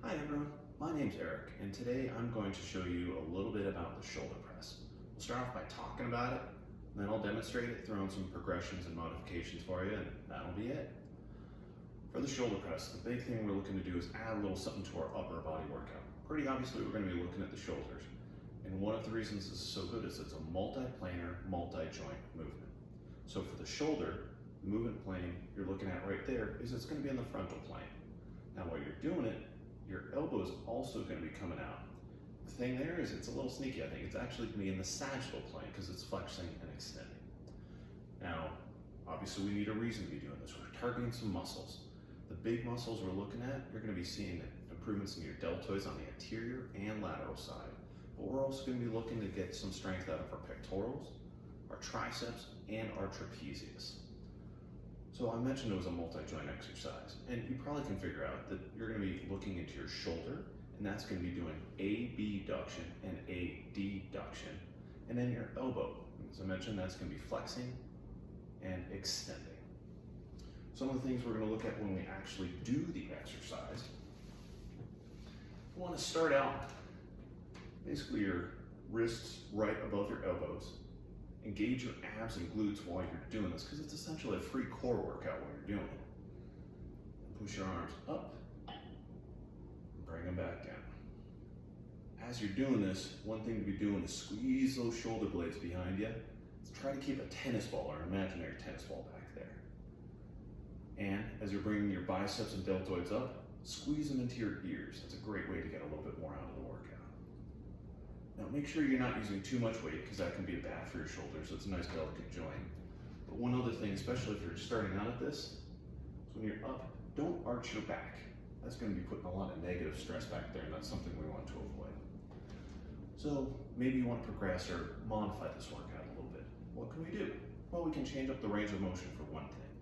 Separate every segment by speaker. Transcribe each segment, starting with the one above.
Speaker 1: Hi everyone, my name's Eric, and today I'm going to show you a little bit about the shoulder press. We'll start off by talking about it, and then I'll demonstrate it, throw in some progressions and modifications for you, and that'll be it. For the shoulder press, the big thing we're looking to do is add a little something to our upper body workout. Pretty obviously we're going to be looking at the shoulders, and one of the reasons this is so good is it's a multi-planar, multi-joint movement. So for the shoulder, the movement plane you're looking at right there is it's going to be in the frontal plane. Now while you're doing it, your elbow is also going to be coming out. The thing there is it's a little sneaky, I think. It's actually going to be in the sagittal plane because it's flexing and extending. Now, obviously we need a reason to be doing this. We're targeting some muscles. The big muscles we're looking at, you're going to be seeing improvements in your deltoids on the anterior and lateral side. But we're also going to be looking to get some strength out of our pectorals, our triceps, and our trapezius. So I mentioned it was a multi-joint exercise, and you probably can figure out that you're going to be looking into your shoulder, and that's going to be doing abduction and adduction, and then your elbow. As I mentioned, that's going to be flexing and extending. Some of the things we're going to look at when we actually do the exercise. We want to start out basically your wrists right above your elbows. Engage your abs and glutes while you're doing this because it's essentially a free core workout while you're doing it. Push your arms up and bring them back down. As you're doing this, one thing to be doing is squeeze those shoulder blades behind you. Try to keep a tennis ball or an imaginary tennis ball back there. And as you're bringing your biceps and deltoids up, squeeze them into your ears. That's a great way to get a little bit more out of the workout. Now make sure you're not using too much weight because that can be bad for your shoulders. So it's a nice delicate joint. But one other thing, especially if you're starting out at this, is when you're up, don't arch your back. That's going to be putting a lot of negative stress back there, and that's something we want to avoid. So maybe you want to progress or modify this workout a little bit. What can we do? Well, we can change up the range of motion for one thing.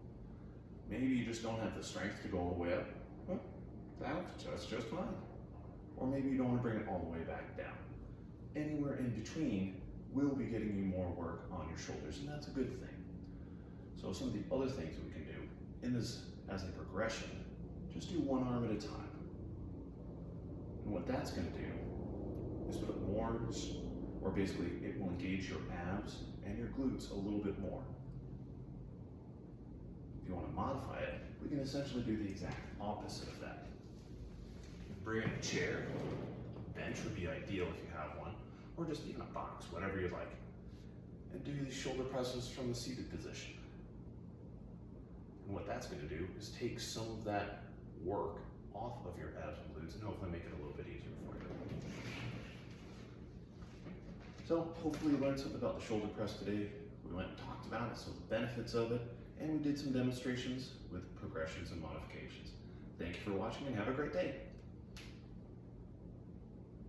Speaker 1: Maybe you just don't have the strength to go all the way up. Well, that's just fine. Or maybe you don't want to bring it all the way back down. Anywhere in between will be getting you more work on your shoulders, and that's a good thing. So some of the other things we can do in this as a progression, just do one arm at a time. And what that's going to do is put more, or basically it will engage your abs and your glutes a little bit more. If you want to modify it, we can essentially do the exact opposite of that. Bring in a chair. Bench would be ideal if you have one, or just even a box, whatever you like. And do these shoulder presses from the seated position. And what that's going to do is take some of that work off of your abs and glutes and hopefully make it a little bit easier for you. So hopefully you learned something about the shoulder press today. We went and talked about it, some of the benefits of it, and we did some demonstrations with progressions and modifications. Thank you for watching and have a great day.